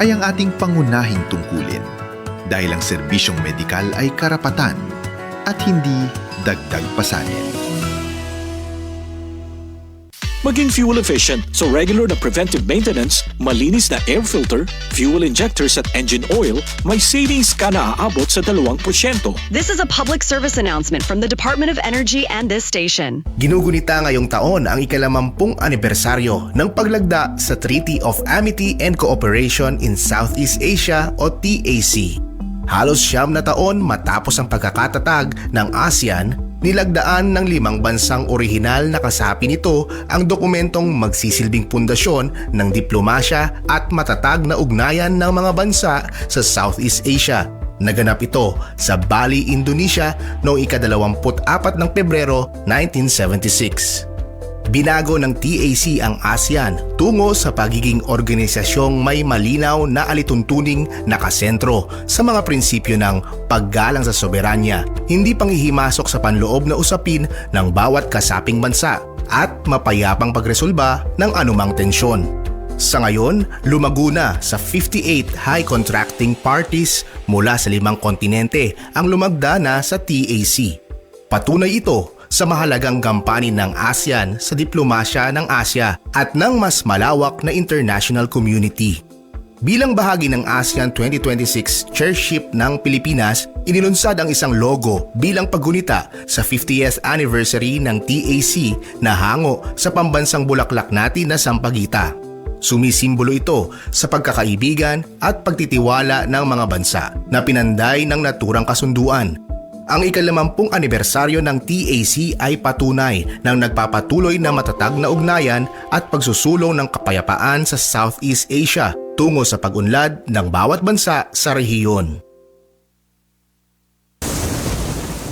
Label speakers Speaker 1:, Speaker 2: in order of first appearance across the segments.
Speaker 1: ay ang ating pangunahing tungkulin dahil ang serbisyong medikal ay karapatan at hindi dagdag pasanin.
Speaker 2: Maging fuel efficient, so regular na preventive maintenance, malinis na air filter, fuel injectors at engine oil, may savings ka na aabot sa 2%.
Speaker 3: This is a public service announcement from the Department of Energy and this station.
Speaker 4: Ginugunita ngayong taon ang ikalawampung anibersaryo ng paglagda sa Treaty of Amity and Cooperation in Southeast Asia o TAC. Halos 9 na taon matapos ang pagkakatatag ng ASEAN, nilagdaan ng 5 bansang orihinal na kasapi nito ang dokumentong magsisilbing pundasyon ng diplomasya at matatag na ugnayan ng mga bansa sa Southeast Asia. Naganap ito sa Bali, Indonesia noong ika-24 ng Pebrero 1976. Binago ng TAC ang ASEAN tungo sa pagiging organisasyong may malinaw na alituntuning nakasentro sa mga prinsipyo ng paggalang sa soberanya, hindi panghihimasok sa panloob na usapin ng bawat kasaping bansa at mapayapang pagresolba ng anumang tensyon. Sa ngayon, lumago na sa 58 high contracting parties mula sa 5 kontinente ang lumagda na sa TAC. Patunay ito sa mahalagang gampanin ng ASEAN sa diplomasya ng Asya at ng mas malawak na international community. Bilang bahagi ng ASEAN 2026 Chairship ng Pilipinas, inilunsad ang isang logo bilang paggunita sa 50th anniversary ng TAC na hango sa pambansang bulaklak natin na Sampaguita. Sumisimbolo ito sa pagkakaibigan at pagtitiwala ng mga bansa na pinanday ng naturang kasunduan. Ang ikalawampung anibersaryo ng TAC ay patunay ng nagpapatuloy na matatag na ugnayan at pagsusulong ng kapayapaan sa Southeast Asia tungo sa pag-unlad ng bawat bansa sa rehiyon.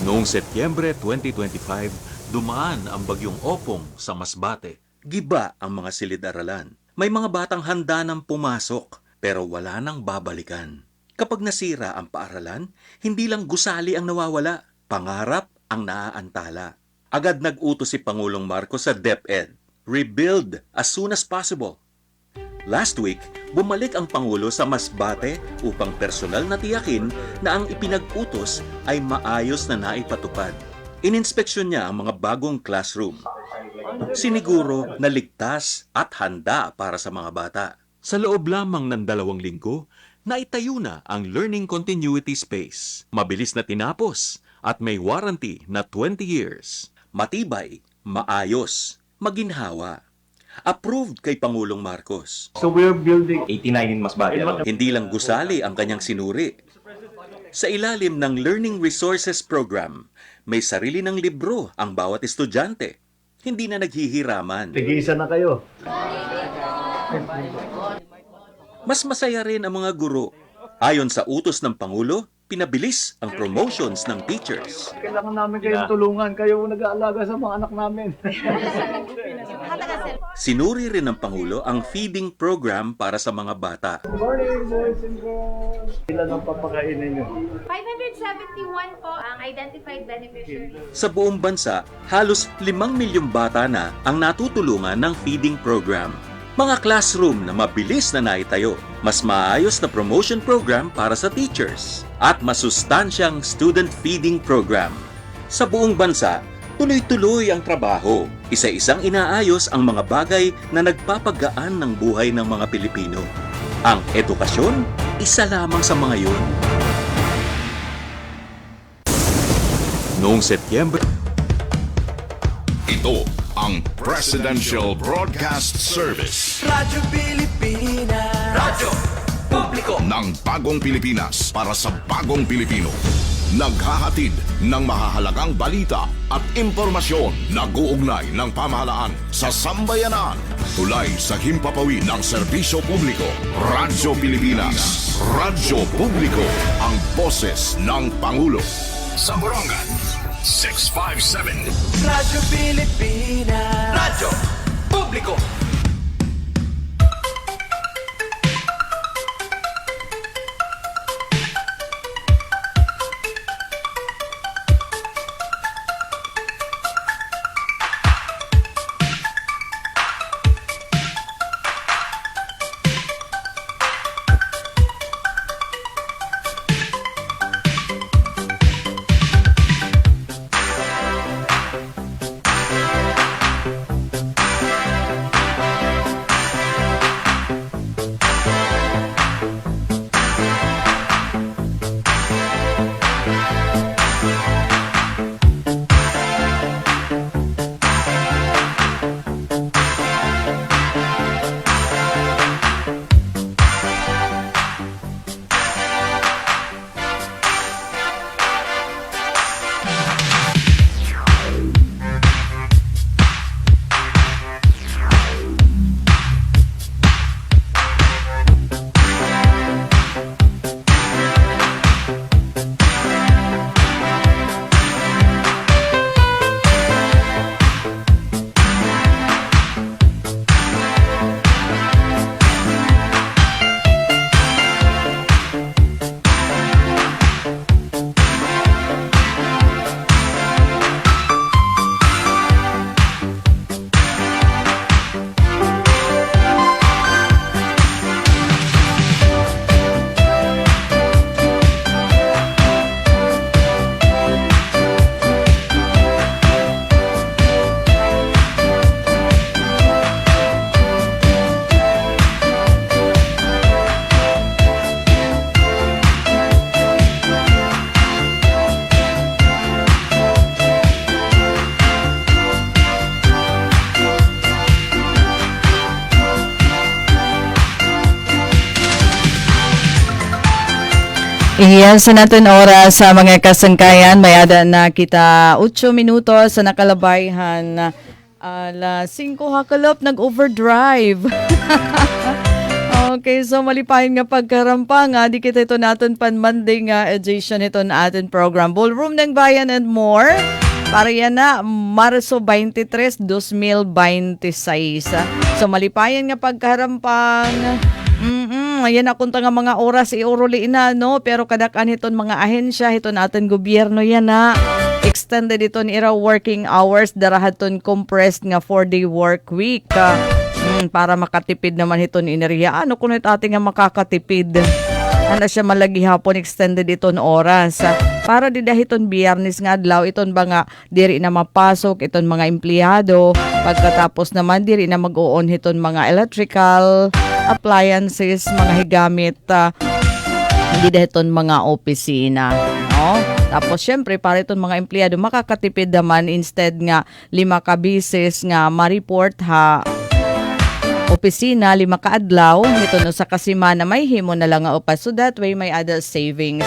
Speaker 5: Noong Setyembre 2025, dumaan ang bagyong Opong sa Masbate. Giba ang mga silid-aralan. May mga batang handa nang pumasok pero wala nang babalikan. Kapag nasira ang paaralan, hindi lang gusali ang nawawala, pangarap ang naaantala. Agad nag-utos si Pangulong Marcos sa DepEd, rebuild as soon as possible. Last week, bumalik ang Pangulo sa Masbate upang personal na tiyakin na ang ipinag-utos ay maayos na naipatupad. Ininspeksyon niya ang mga bagong classroom. Siniguro na ligtas at handa para sa mga bata. Sa loob lamang ng 2 linggo, naitayo na ang Learning Continuity Space. Mabilis na tinapos at may warranty na 20 years. Matibay, maayos, maginhawa. Approved kay Pangulong Marcos.
Speaker 6: So we're building 89 in Masbate.
Speaker 5: Hindi lang gusali ang kanyang sinuri. Sa ilalim ng Learning Resources Program, may sarili ng libro ang bawat estudyante. Hindi na naghihiraman.
Speaker 6: Tig-isa na kayo.
Speaker 5: Mas masaya rin ang mga guro. Ayon sa utos ng Pangulo, pinabilis ang promotions ng teachers.
Speaker 6: Kailangan namin kayong tulungan. Kayo nag-aalaga sa mga anak namin.
Speaker 5: Sinuri rin ng Pangulo ang feeding program para sa mga bata.
Speaker 6: Morning, boys and girls. Ilan ang papakainin nyo?
Speaker 7: 571 po ang identified beneficiaries.
Speaker 5: Sa buong bansa, halos 5 milyong bata na ang natutulungan ng feeding program. Mga classroom na mabilis na naitayo, mas maayos na promotion program para sa teachers, at masustansyang student feeding program. Sa buong bansa, tuloy-tuloy ang trabaho. Isa-isang inaayos ang mga bagay na nagpapagaan ng buhay ng mga Pilipino. Ang edukasyon, isa lamang sa mga yun. Noong Setyembre,
Speaker 8: ito ang Presidential Broadcast Service.
Speaker 9: Radyo Pilipinas. Radyo Publiko
Speaker 8: ng bagong Pilipinas para sa bagong Pilipino. Naghahatid ng mahahalagang balita at impormasyon na guugnay ng pamahalaan sa sambayanan. Tulay sa himpapawid ng serbisyo publiko. Radyo Pilipinas. Radyo Publiko. Ang boses ng Pangulo. Sa Borongan, 657.
Speaker 9: Radyo Pilipinas. Radyo Publiko.
Speaker 10: Iyan sa natin oras sa mga kasangkayan. May ada na kita 8 minutos sa nakalabayhan. Alas 5 hakalop nag-overdrive. Okay, so malipayon nga pagkarampang. Di kita ito natin pan Monday nga edition ito na ating program. Ballroom ng Bayan and More. Para yan na, Marso 23, 2026. So malipayon nga pagkarampang. Ayan akong nga mga oras iuruli na, no? Pero kadakan iton mga ahensya, iton atin gobyerno yan na. Extended iton ira working hours, darahaton compressed nga 4-day work week. Para makatipid naman iton enerhiya. Ano kung ito ating nga makakatipid? Ano siya malagi hapon extended iton oras. Para didahiton biyernes nga adlaw, iton ba nga diri na mapasok iton mga empleyado. Pagkatapos naman diri na mag-uon iton mga electrical appliances, mga higamit, hindi dahiton mga opisina. No? Tapos syempre para itong mga empleyado makakatipid naman instead nga 5 ka bisis nga ma-report ha opisina 5 ka adlaw ito no sa kasimana may himo na lang nga upas so that way may other savings.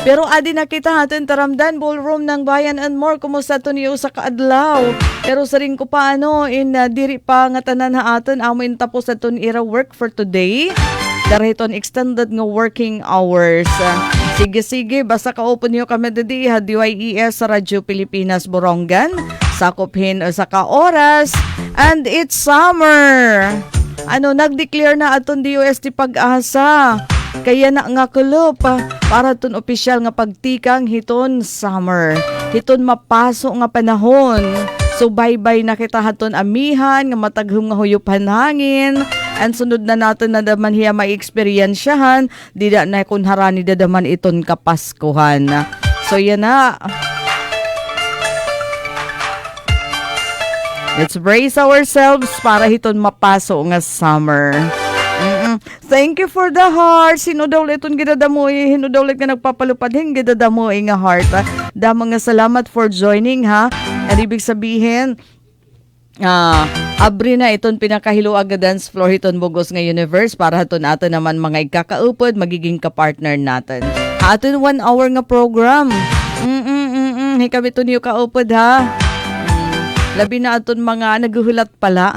Speaker 10: Pero adi nakita natin taramdan Ballroom ng Bayan and More kumusta to niyo sa kaadlaw. Pero sa rin ko pa diri pa nga tanan ha aton amin tapos aton ira work for today. Darahiton extended nga working hours. Sige basta ka-open niyo kami didi ha DYES sa Radyo Pilipinas Borongan. Sakophin sa ka-oras and it's summer. Nag-declare na aton DOST Pag-asa. Kaya na nga kulop para ton opisyal nga pagtikang hiton summer. Hiton mapasok nga panahon. So bye-bye na kita haton amihan nga mataghum nga huyupan hangin. And sunod na natin na daman hiya ma-experiensyahan. Dida na kung harani dadaman iton kapaskuhan. So yan na. Let's brace ourselves para hiton mapaso nga summer. Thank you for the heart. Sino daw iton gidadamoy? Hino daw nga nagpapalupad hing gidadamoy nga heart. Damang nga salamat for joining ha. At ibig sabihin, abri na iton pinakahiluag nga dance floor hiton Bugos nga universe para haton ato naman mga ikakaupod magiging ka-partner natin. Aton 1 hour nga program. Hikami to niyo kaupod ha. Labi na aton mga naguhulat pala.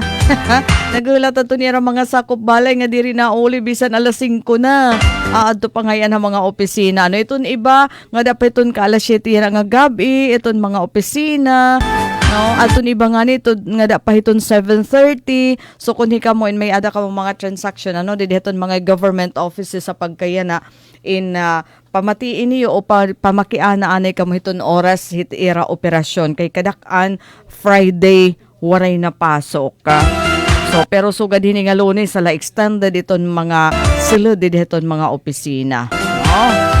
Speaker 10: Naguhulat aton niya mga sakop balay nga diri na uli bisan alas 5 na. Adto pa ngayon ang mga opisina. Iton iba nga dapat iton ka alas 7 nga gabi. Iton mga opisina. No, aton iba nga nito nga dapat iton 7:30. So kung hika mo may ada ka mga transaction diditon mga government offices sa pagkayana in pamatiin niyo o pamakiana anay kamo hiton oras hitira operasyon kay kadakan Friday waray na pasok ka. So pero sugad hini nga Lunes sala extended iton mga sulod diditon mga opisina. No?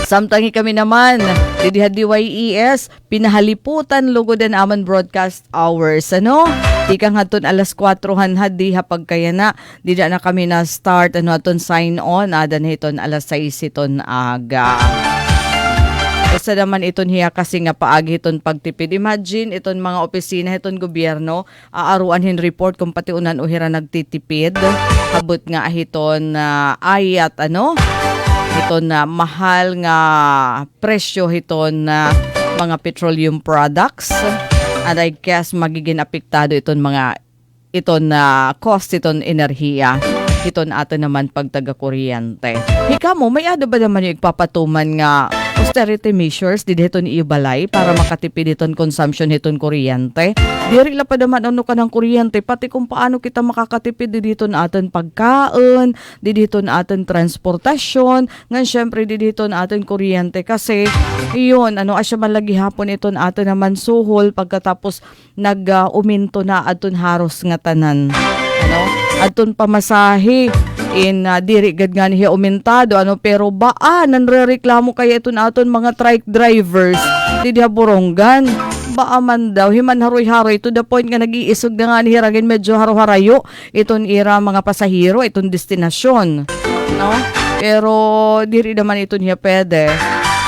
Speaker 10: Samtangi kami naman, didi DYES, pinahaliputan lugodan aman broadcast hours. Tikang haton alas 4 hadi hapag kaya na. Didi na kami na start, haton sign on, adan hiton alas 6 iton aga. Basta naman iton hiya kasi nga paagi iton pagtipid. Imagine iton mga opisina, iton gobyerno, aaruan hin report kung pati unan uhira nagtitipid. Habot nga hiton ayat hiton na mahal nga presyo hiton na mga petroleum products. And I guess magiging apektado iton mga iton na cost iton enerhiya. Iton ato naman pagtaga kuryente. Hika mo, may ada ba naman yung ipapatuman nga austerity measures didito ni ibalay para makatipid iton consumption iton kuryente? Diri la pa naman ano ka ng kuryente, pati kung paano kita makakatipid didito na aton pagkaon, didito na aton transportasyon, ngan syempre didito na aton kuryente kasi iyon, asya malagi hapon iton aton naman suhol pagkatapos nag-uminto na aton haros nga tanan. Aton pamasahe in diri gad nga niya umentado pero nanrereklamo kaya ito na aton mga trike drivers di diha Borongan man daw himan haroy-haroy to the point nga nag-iisog na nga niya ragin medyo haro-harayo iton ira mga pasahero iton destinasyon pero diri naman ito niya pwede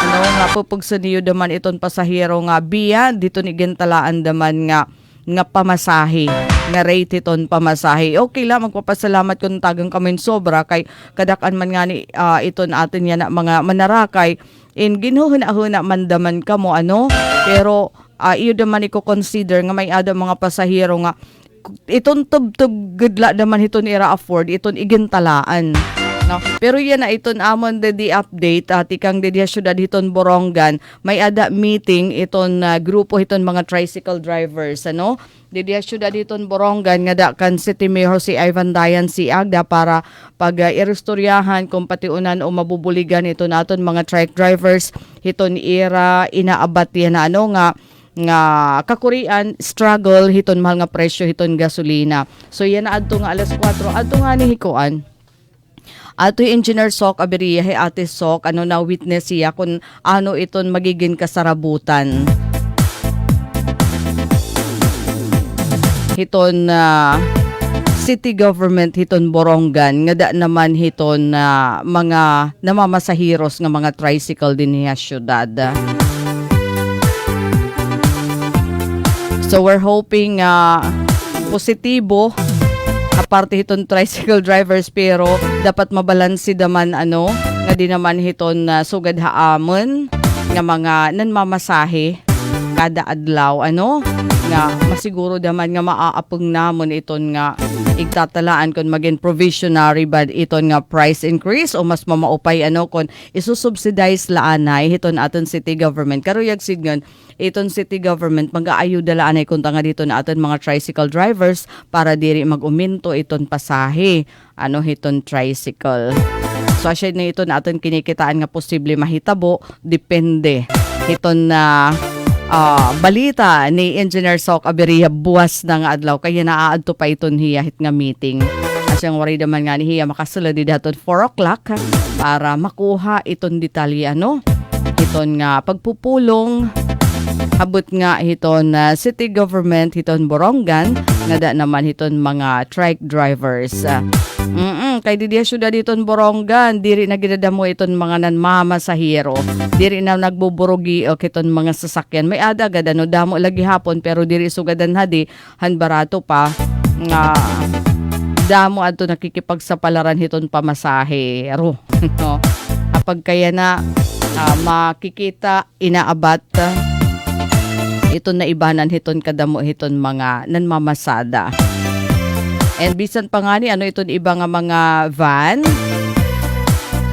Speaker 10: nga pupugsan niyo naman iton pasahero nga biya dito ni gintalaan naman nga pamasahe nga rate iton pamasahe. Okay lang, magpapasalamat kung tagang kami sobra kay kadakan man nga ni iton atin yan na mga manarakay in ginuhuna-huna mandaman ka mo pero iyo naman i-consider nga may ada mga pasahero nga iton tub gudla naman iton ira afford iton igintalaan. No? Pero yan na iton amon the update tikang dediya syudad iton Borongan may ada meeting iton grupo iton mga tricycle drivers dediya syudad iton Borongan nga da kan City Mayor si Ivan Dayan si Agda para pag irestoryahan kung patiunan o mabubuligan iton naton mga trike drivers iton ira inaabat yan na nga kakurian struggle hiton mahal nga presyo hiton gasolina. So yan na adto nga alas 4 adto nga ni hikuan. Ato Engineer Sok Aberia ate Sok na witness siya kung ano iton magiging kasarabutan. Hiton city government hiton Borongan nga da naman hiton mga namamasahiros nga mga tricycle din niya syudad. So we're hoping positibo aparte hiton tricycle drivers pero dapat mabalansi daman nga di naman hiton sugad haamon nga mga nanmamasahe kada adlaw nga masiguro daman nga maaapong namon iton nga igtatalaan kon maging provisionary bad iton nga price increase o mas mamaupay kon isusubsidize laanay hiton aton city government karuyag sidngon iton city government mag-aayuda laanay kun nga dito na aton mga tricycle drivers para diri mag-uminto iton pasahe hiton tricycle. So asya na iton aton kinikitaan nga posible mahitabo depende iton balita ni Engineer Sok Aberia buwas na nga adlaw kaya naaadto pa iton hiya hit nga meeting. Asyang wari naman nga ni hiya makasulod di daton 4 o'clock para makuha iton detalye iton nga pagpupulong habot nga hiton city government hiton Borongan nga da naman hiton mga trike drivers. Kay didiya syudad iton Borongan diri na ginadamo iton mga nanmamasahero diri na nagbuburugi o kiton mga sasakyan may ada gad damo lagi hapon pero diri sugadan hadi han barato pa nga damo adto nakikipagsapalaran hiton pamasahero kapag kaya na makikita inaabat iton na ibanan hiton kadamo hiton mga nanmamasada. And bisan pa nga ni iton iba nga mga van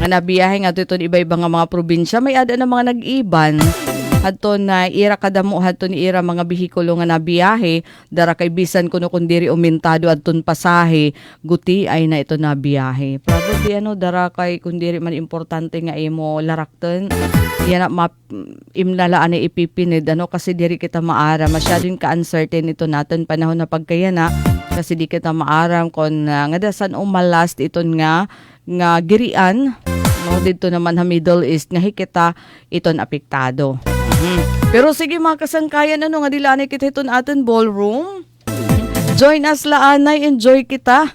Speaker 10: nga nabiyahe nga iton iba-iba nga mga probinsya may ada na mga nag-iban hadton na ira kadamo hadton ira mga bihikulo nga nabiyahe dara kay bisan kuno kun diri umintado adton pasahe guti ay na ito nabiyahe probably dara kay kun diri man importante nga imo larakton yan na imlalaan ay ipipinid kasi diri kita maara masyadong ka-uncertain ito natin panahon na pagkayana kasi di kita maaram kon nga dasan umalast iton nga girian dito naman sa Middle East nga hikita iton apektado. Pero sige mga kasangkayan nga dilanay kita iton atin ballroom. Join us laanay, enjoy kita.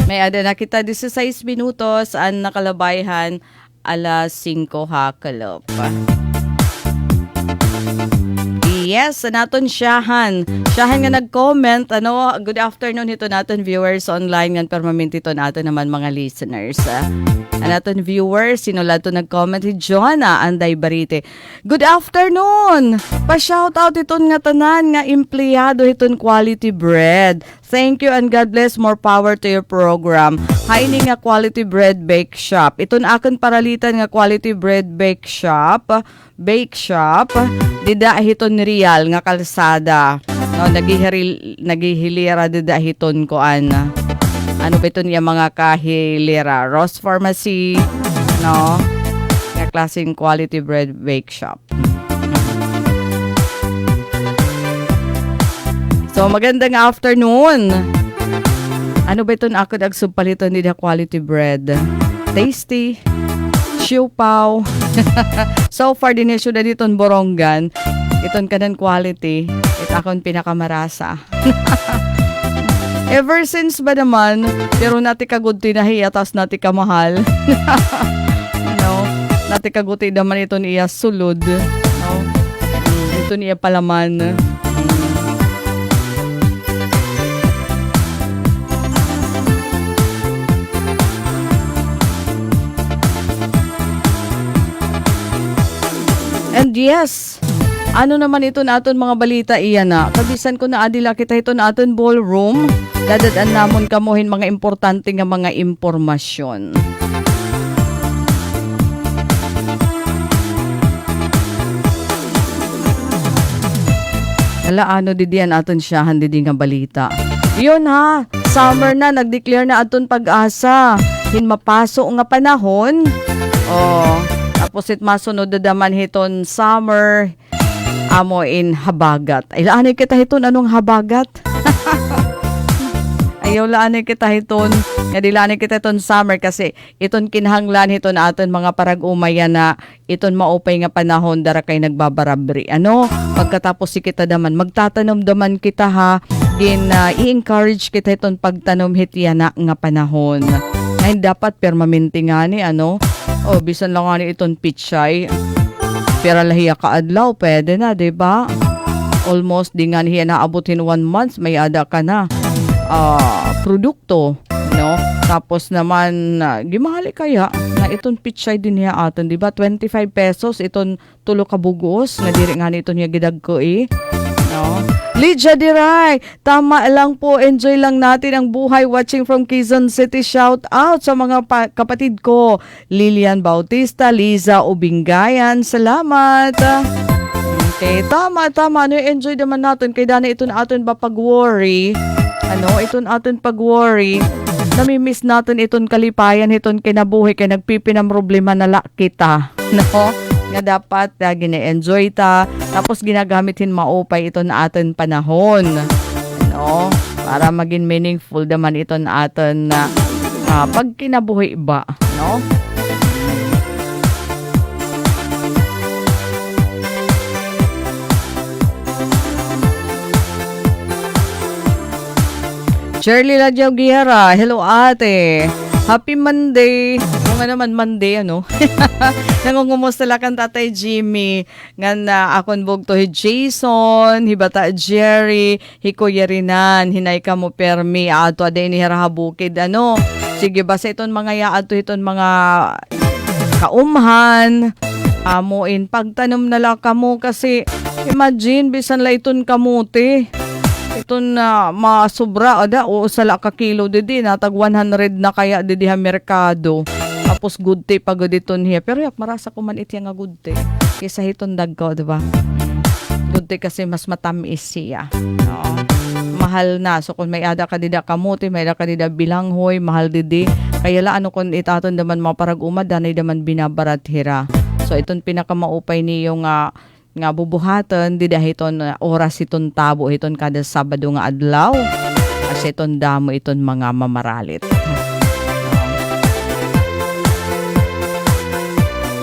Speaker 10: May ada na kita 16 minutos ang nakalabayhan alas 5 hakalop. Yes, naton Shahan nga nag-comment, good afternoon ito naton viewers online ngan permanente ito naton naman mga listeners. Naton viewers, sinula to nag-comment si Joanna Anday Barite. Good afternoon! Pa-shoutout iton nga tanan nga empleyado iton Quality Bread. Thank you and God bless, more power to your program. Haini nga Quality Bread Bake Shop. Iton akon paralitan nga Quality Bread Bake Shop. Dida hiton real nga kalsada. Nagihilira dida hiton ko ano ba ito niya mga kahilera? Ross Pharmacy, nga klaseng Quality Bread Bake Shop. So, magandang afternoon. Ano ba ito na ako nagsupalitan nila Quality Bread? Tasty, siupaw. So far, din na dito Borongan. Iton kanan quality. Ito Akong pinakamarasa. Ever since ba naman, pero nati kagud tinahiya, tas nati kamahal. No? Nati kaguti naman ito niya sulod. No? Ito niya palaman. And yes, ano naman ito naton mga balita iyan na. Kabisan ko na adila kita ito naton ballroom. Dadadaan namon kamuhin mga importante nga mga impormasyon. Ala ano didian aton siyahan didi nga balita. Yun ha, summer na nag-declare na aton pag-asa. Hinmapaso nga panahon. Oh, tapos it masunod daman hiton summer amo in habagat. Ay laanay kita hiton anong habagat? Ayaw laanay kita hiton. Nga dilaanay kita hiton summer kasi iton kinahanglan hiton aton mga parag-umaya na iton maupay nga panahon dara kay nagbabarabri. Ano? Pagkatapos si kita daman magtatanom daman kita ha. I-encourage kita hiton pagtanom hitiana nga panahon. Ay dapat permanente nga ni ano. O bisan lang nga ni iton pitchay. Pero lahiya ka adlaw, pwede na, diba? Almost di nga niya naabutin 1 month, may ada ka na produkto, no? Tapos naman, gimahali kaya na itong pitchay din niya aton, diba? 25 pesos, itong tulo ka bugos, nga diri nga nito niya gidag ko no? Lydia Diray, tama lang po, enjoy lang natin ang buhay watching from Quezon City. Shout out sa mga kapatid ko, Lilian Bautista, Liza Ubingayan, salamat. Okay, tama, ano enjoy naman natin, kay dana ito na aton ba pag-worry, ano, ito na aton pag-worry, namimiss natin itong kalipayan, itong kinabuhi, kay nagpipinang problema na kita, no? Nga dapat gine-enjoy ta, tapos ginagamitin maupay ito na aton panahon, no? Para maging meaningful naman ito na aton na pag kinabuhi ba, no? Shirley Ladyaw Guerra, hello ate. Happy Monday. Kung nga naman Monday, ano? Nangungumusta lang kan tatay Jimmy. Nga na akon bugto hi Jason, hibata Jerry, hikuya rinan, hinay ka mo permi, ato aday ni harahabukid, ano? Sige ba sa iton mga yaato iton mga kaumhan, amuin, pagtanom na lang ka mo kasi imagine, bisan la iton kamuti. Ito na masubra ada o sala ka kilo didi natag 100 na kaya didi ha merkado. Tapos good day pagod iton hiya. Pero yak marasa ko man iti nga good day. Kaysa hiton dagko, di ba? Good day kasi mas matamis siya. No? Mahal na. So kung may ada ka dida kamuti, may ada ka dida bilanghoy, mahal didi. Kaya la ano kung itaton daman mga parag-umad, danay daman binabarat hira. So iton pinakamaupay niyo nga bubuhatan di dahiton oras iton tabo iton kada Sabado nga adlaw kasi iton damo iton mga mamaralit.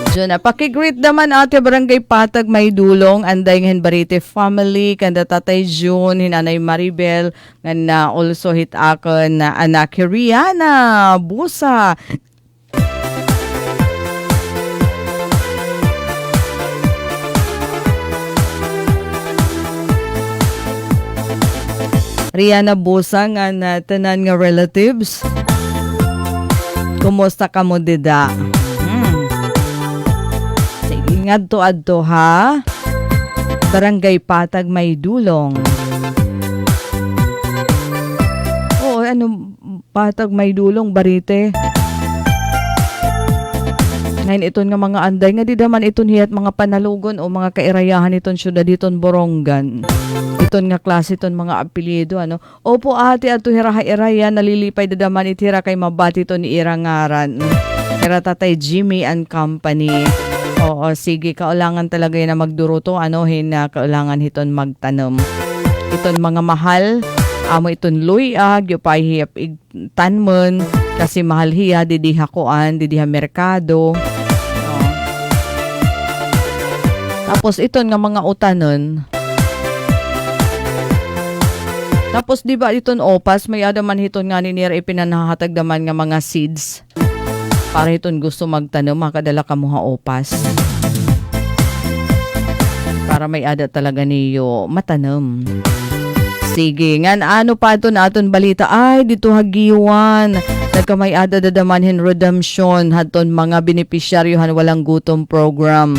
Speaker 10: Diyan na pakigreet naman ate Barangay Patag may dulong anday nghen Barite family kanda tatay June hinanay Maribel nga also hit akon na anak Rihanna Busa. Rihanna Busa nga na tanan nga relatives. Kumusta ka mo dida? Sige nga adto ha. Barangay Patag may dulong. Oo, ano Patag may dulong Barite? Ngayon iton nga mga anday nga di daman iton hiyat mga panalugon o mga kairayahan iton syudad iton Borongan. Iton nga klase iton mga apelyido ano. Opo ate ato hiraha-iraya nalilipay dadaman itira kay mabati iton ni irangaran. Kira tatay Jimmy and Company. Oo sige kaulangan talaga yan na magduruto ano hina kaulangan iton magtanom. Iton mga mahal amo iton luya gyupay hiyap tanmon kasi mahal hiya didi hakuan didi ha merkado. Tapos iton nga mga utanon Tapos di ba iton opas, may adaman hiton nga ni nira ipinanahatag naman nga mga seeds. Para hiton gusto magtanom, makadala ka mo ha opas. Para may ada talaga niyo matanam. Sige, ngan ano pa ito na aton balita? Ay, dito hagiwan. Nagkamay ada dadamanhin redemption. Haton mga benepisyaryohan walang gutom program.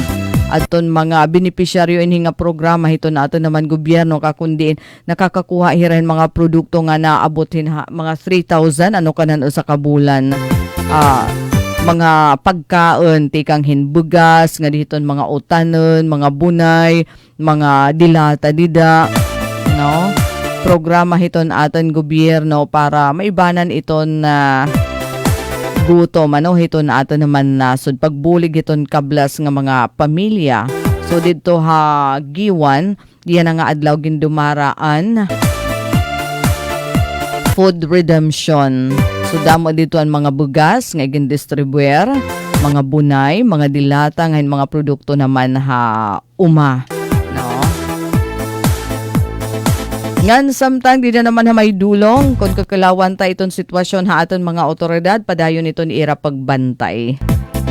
Speaker 10: Aton mga benepisyaryo ini nga programa hito na aton naman gobyerno kakundiin nakakakuha hirahin mga produkto nga naabotin mga 3,000 ano kanan sa kabulan. Mga pagkaon tikang hinbugas nga diton mga utanon, mga bunay, mga dilata dida, no? Programa hiton aton gobyerno para maibanan iton na gutom ano hiton aton naman nasod pagbulig hiton kablas nga mga pamilya. So dito ha giwan diyan nga adlaw gindumaraan food redemption. So damo dito ang mga bugas nga gindistribuer, mga bunay, mga dilata nga mga produkto naman ha uma. Ngan samtang di na naman may dulong kung kakalawan ta iton sitwasyon ha aton mga otoridad padayon iton ira pagbantay.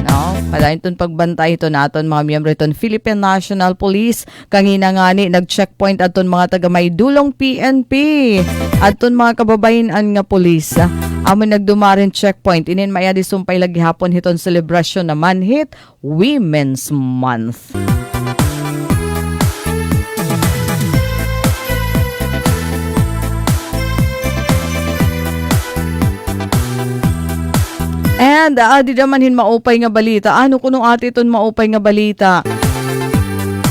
Speaker 10: No? Padayon iton pagbantay ito naton mga miyembro iton Philippine National Police kangina ngani nag-checkpoint aton mga taga may dulong PNP aton mga kababayan nga pulis. Amon nagdumarin checkpoint inin maya disumpay lagi hapon hiton celebration naman hit Women's Month. And di naman hin maupay nga balita. Ano kuno ati iton maupay nga balita?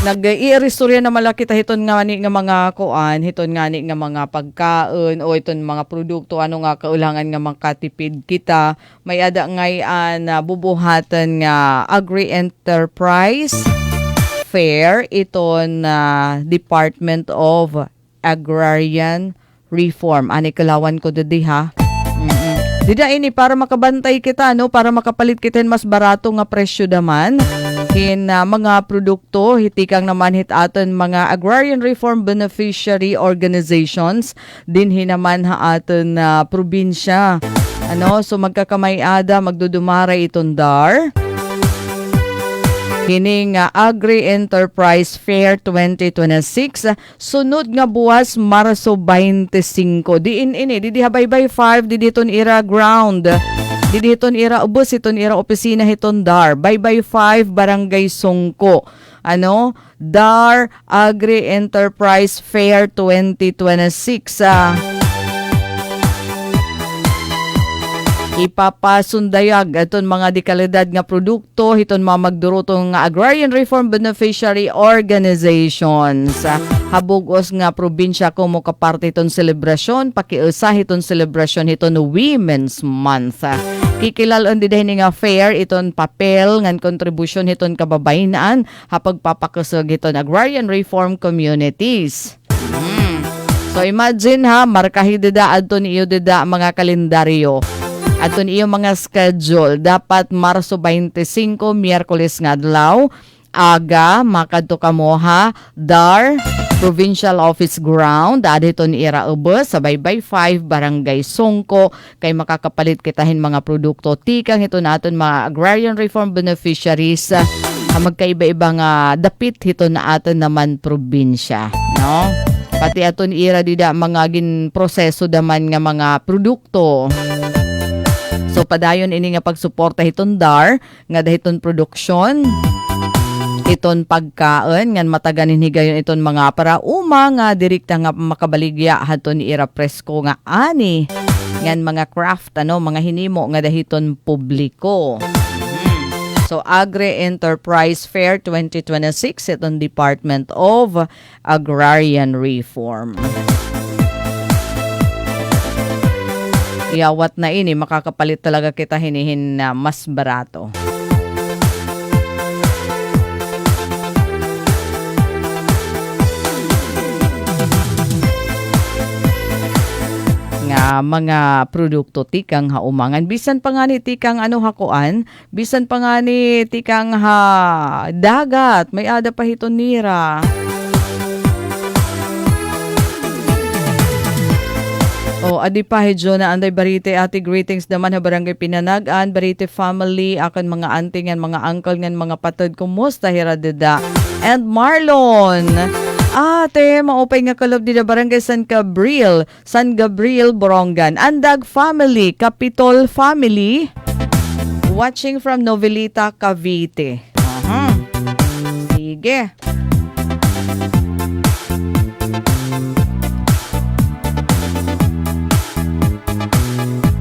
Speaker 10: Nag-i-restorya na malaki ta hiton nga ni nga mga kuan, hiton nga ni nga mga pagkaon o iton mga produkto ano nga kaulangan nga makatipid kita. May ada ngayon bubuhatan nga Agri-Enterprise Fair iton Department of Agrarian Reform. Ani kalawan ko dedi ha. Dida ini para makabantay kita no para makapalit kita mas barato nga presyo naman kin mga produkto hitikang naman hit aton mga agrarian reform beneficiary organizations din hinaman ha aton probinsya ano so magkakamay-ada magdudumaray iton DAR kining Agri-Enterprise Fair 2026 sunod nga buwas Marso 25 diin ini didihabaybay 5 diditon ira ground diditon ira ubos iton ira opisina hiton DAR baybay 5 Barangay Songko ano DAR Agri-Enterprise Fair 2026 ipapasundayag aton mga dekalidad nga produkto hiton mga magdurutong nga agrarian reform beneficiary organizations habugos nga probinsya ko mo kaparte hiton selebrasyon pakiusa hiton selebrasyon hiton Women's Month kikilalon di dahil nga fair iton papel ngan contribution hiton kababaynaan hapag papakusog hiton agrarian reform communities. So imagine ha markahidida adto niyo dida mga kalendaryo aton iyo mga schedule dapat Marso 25 Miyerkules nga adlaw aga makadto kamo ha DAR Provincial Office Ground adhiton ira ubos sa baybay 5 Barangay Songko kay makakapalit kitahin mga produkto tikang ito naton mga agrarian reform beneficiaries magkaiba-iba nga dapit hito na aton naman probinsya no pati aton ira dida mga gin proseso daman nga mga produkto. So padayon ini nga pagsuporta hiton DAR nga dahiton produksyon iton pagkaon ngan mataganin higayon iton mga para uma nga direkta nga makabaligya hadton ni ira presko nga ani ngan mga craft ano mga hinimo nga dahiton publiko. So Agri-Enterprise Fair 2026 iton Department of Agrarian Reform. Iyawat na ini makakapalit talaga kita hinihin na mas barato. Nga mga produkto tikang haumangan bisan pa nga ni tikang ano hakuan bisan pa nga ni tikang ha dagat may ada pa hiton nira. Adi pa hedyo na anday barite ati greetings naman ha barangay Pinanagan, barite family, akan mga auntie ngan mga uncle ngan mga patod, kumusta hira dida. And Marlon, ate, maupay nga kalob dida barangay San Gabriel, Borongan. Andag family, Capitol family, watching from Novelita, Cavite. Sige.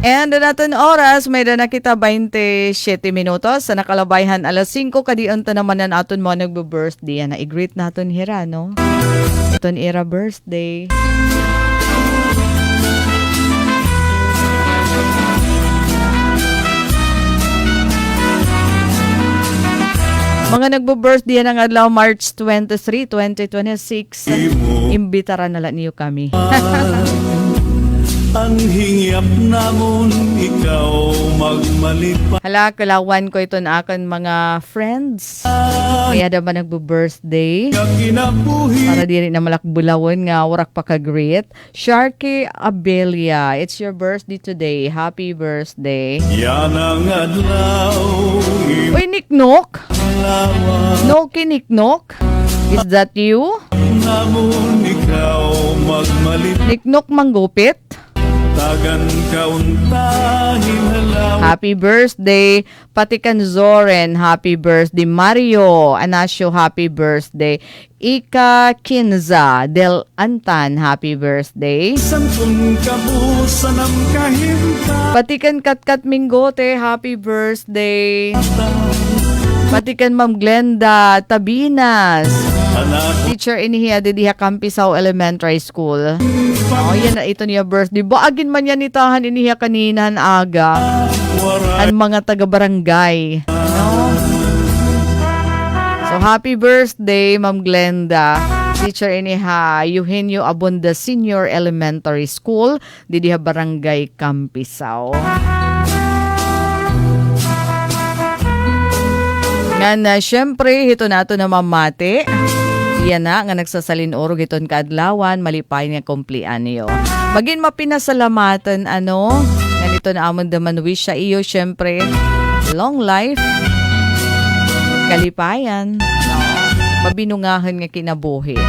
Speaker 10: And natin oras, may na kita 27 minutos sa nakalabayhan alas 5 kadiyon ta naman na aton mo nagbe-birthday. Na i-greet naton hira, no? Aton ira birthday. Mga nagbe-birthday ng adlaw March 23, 2026. Imbitara na lang niyo kami.
Speaker 6: Ang hingyap namon ikaw magmalipat.
Speaker 10: Hala, kalawan ko ito na akin mga friends. Kaya naman nagbo-birthday. Para diri na malakbulawon nga warak pa ka-greet. Sharky Abelia, it's your birthday today. Happy birthday.
Speaker 6: Yan ang adlaw.
Speaker 10: Uy, Niknok. Noki Niknok. Is that you?
Speaker 6: Namon ikaw magmalipat.
Speaker 10: Niknok Manggupit.
Speaker 6: Tagan kauntahin halaw.
Speaker 10: Happy birthday, Patikan Zoren. Happy birthday, Mario Anasio. Happy birthday, Ika Kinza Del Antan. Happy birthday.
Speaker 6: Santun kabusan ang kahinta.
Speaker 10: Patikan Katkat Mingote. Happy birthday. Patikan Ma'am Glenda Tabinas. Teacher inihiya didiha Campisaw Elementary School. Yan na ito niya birthday. Baagin man yan itahan inihiya kaninan aga. Ang mga taga-barangay. No? So happy birthday, Ma'am Glenda. Teacher iniha Eugenio Abunda Senior Elementary School. Didiha Barangay Campisaw. Nga na, syempre, ito nato na mamate. Yan na, nga nagsasalin orog iton kaadlawan, malipay nga kumplian niyo. Maging mapinasalamatan, ganito na amon daman wish sa iyo, syempre, long life, kalipayan, mabinungahan nga kinabuhi.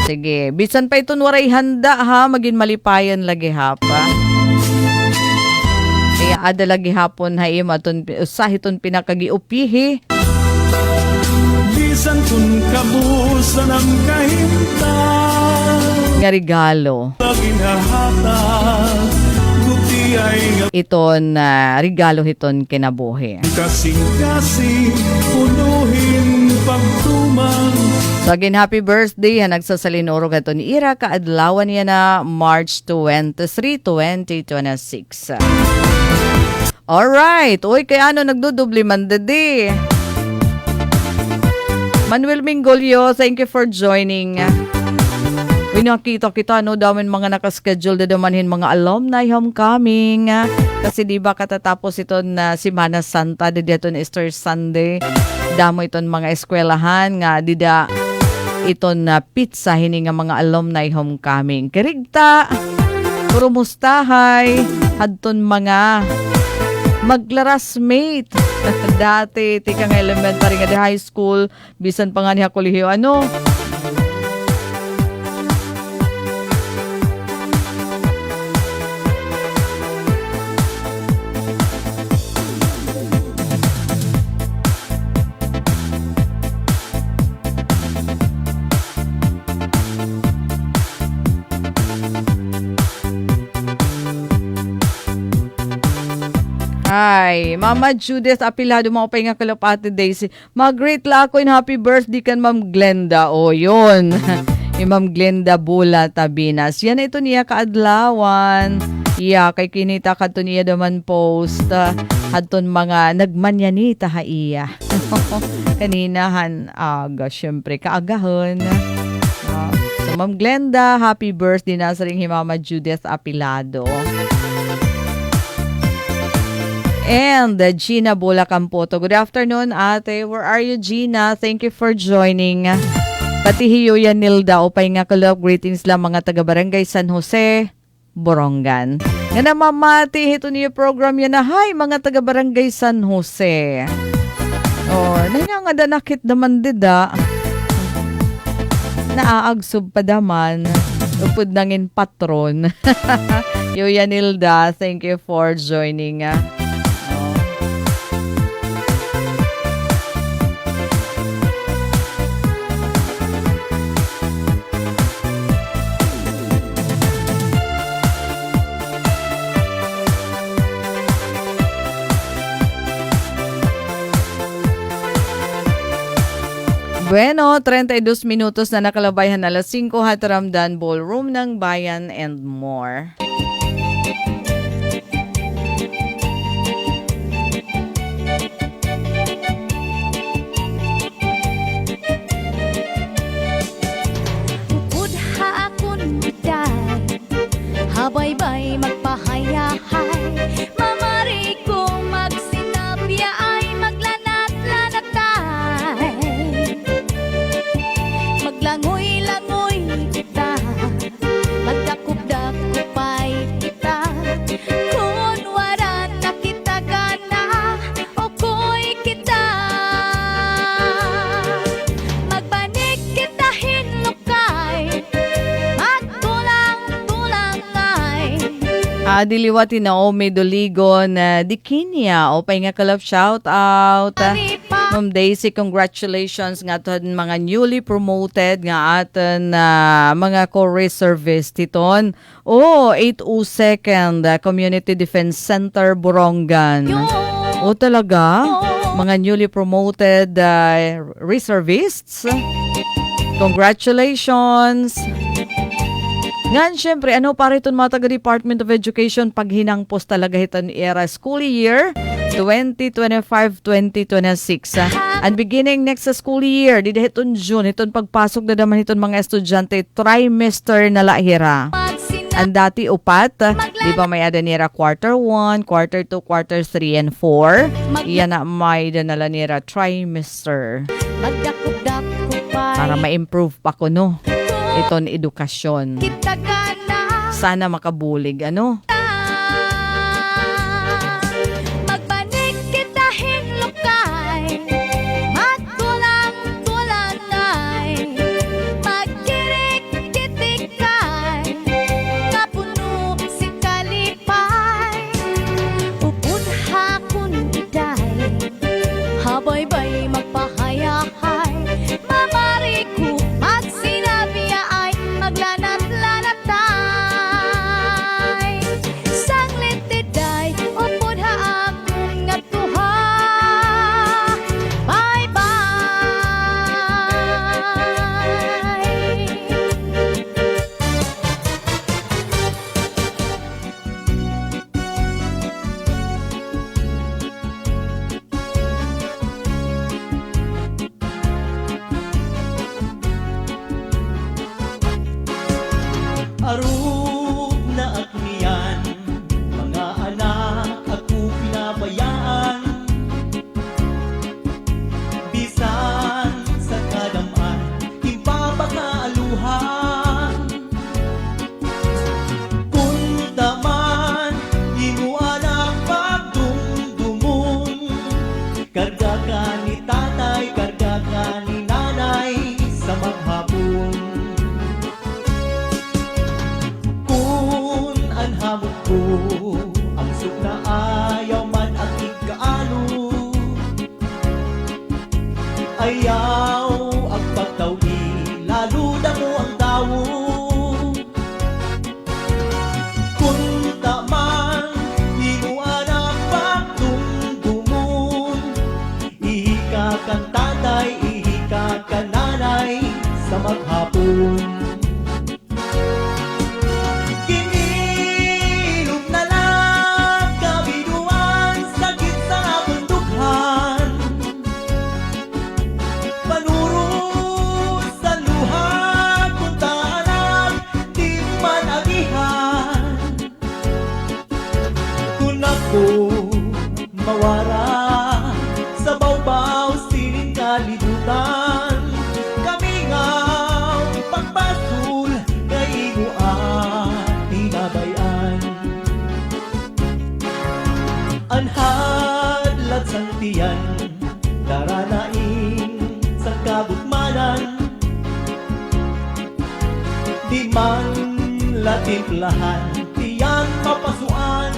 Speaker 10: Sige, bisan pa iton waray handa ha, maging malipayan lagi hapa. Kaya ada lagi hapon ha maton usahiton pinakagiupihi.
Speaker 6: Bisan kun kabusan ang kahinta.
Speaker 10: Nga regalo. Iton regalo hiton kinabuhi.
Speaker 6: Kasing-kasing punuhin pagtumang.
Speaker 10: So again, happy birthday. Nagsasalinoro ka ito ni Ira. Kaadlawan niya na March 23, 2026. Alright. Uy, kaya nagdudubli man dadi. Manuel Mingolio, thank you for joining. Uy, nakita kita, damin mga nakaschedule na damanhin mga alumni homecoming. Kasi di ba katatapos ito na Semana Santa, dito na Easter Sunday. Damo iton mga eskwelahan nga dida iton na pizza hini nga mga alumni homecoming. Kirigta, puro mustahay, hadton mga maglarasmate. Dati, tika nga elementary nga di high school, bisan pa nga niya kolehiyo. Hi, Mama Judith Apilado, mga pay nga kalapati Daisy. Mag-great la ako in happy birthday kan Ma'am Glenda. O, yun. Ma'am Glenda Bula Tabinas. Yan ito niya kaadlawan. Iya, kay kinita ka ito niya daman post. Hadton mga nagmanyanita ha iya. Kaninahan aga, syempre, kaagahon. So, Ma'am Glenda, happy birthday na sa ring Mama Judith Apilado. And Gina Bula Campoto. Good afternoon, ate. Where are you, Gina? Thank you for joining. Pati hiyo yan Nilda, upay nga kalab, greetings lang mga taga-barangay San Jose, Borongan. Nga na mamati, ito niyo program yan na, hi mga taga-barangay San Jose. Oh, nga da nakit daman dida. Naaagsub pa daman. Upod nangin patron. Yoya Nilda, thank you for joining. Bueno, 32 minutos na nakalabayhan alas 5 Hataramdan Ballroom ng Bayan and more.
Speaker 7: Budha akon biday, habay-bay magpahayahay, mamari kong magsinapya ay maglanat-lanatay. Maglangoy-langoy kita, magdakup-dakupay kita, kung wala na kita gana, okoy kita. Magbanik kita hinlukay, magtulang-tulangay.
Speaker 10: Diliwati na Naomi Doligon di Kenya. O pa nga kalap shout out. Ma'am Daisy, congratulations nga aton mga newly promoted nga aton mga co-reservist titon. 802nd Community Defense Center, Borongan. Talaga? Mga newly promoted reservists. Congratulations! Ngan, syempre, para itong mga taga-Department of Education paghinangpos talaga itan era school year 2025-2026. And beginning next school year, dito iton June, iton pagpasok na naman iton mga estudyante, trimester na lahira. Ang dati upat, di ba may adanira quarter 1, quarter 2, quarter 3, and 4. Iyan na may danala nira trimester. Para ma-improve pa ko, no? Iton edukasyon. Sana makabulig, ano?
Speaker 7: Magbanik kita hinlukay, magtulang-tulangay, magkirik-kitikay, kapuno si kalipay, upudha kun iday, habay-bay magpahayahay, mamari ko magsinabi ay maglanat-lanatay. Sanglit tiday, upudha akong natuha. Bye-bye.
Speaker 9: Arug na akniyan, mga anak ako pinabayaan. Bisan sa kadaman, impapakaaluhan. Kung taman, inuan ang pagdumdumon. Karga ka ni tatay, karga ka ni nanay sa maghapon. Kung anhamot ko, ang suk na ayaw man ang ikaano. Ayaw ang pagtawi, lalo na mo ang tao. Kung taman, inuan ang pagdumdumon. Ihika kang tatay, ihika kang nanay sa maghapon. Kinilog na lang Haluan, latimplahan, tiyan mapasuan.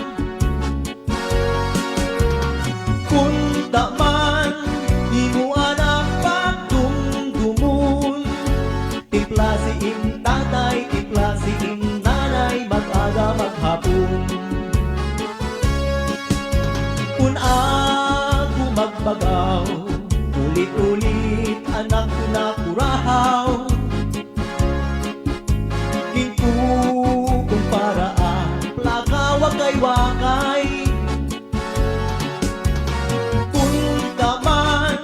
Speaker 9: Kunta man, di mo anak pagdumdumun. Timpla si ing tatay, timpla si ing nanay, mag-aga maghapon. Kung ako magbagaw, ulit-ulit anak ko na kurahaw. Ginko kung paraan, plaka wakay-wakay. Kung kaman,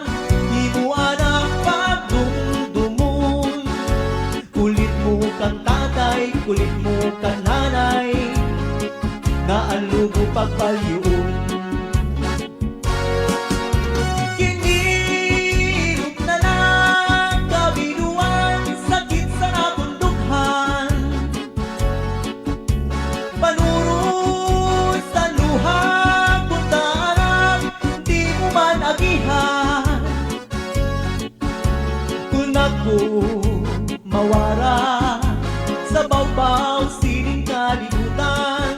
Speaker 9: di mo anak pagdumdumun. Kulit mo kang tatay, kulit mo kang nanay, nga ang lugo pagpalyuon. Kinirot na lang kabinuan, sakit sa akong dughan. Panuro sa luha, punta anak, di mo man agihan. Kung ako mawara sa bawbaw sining kalibutan,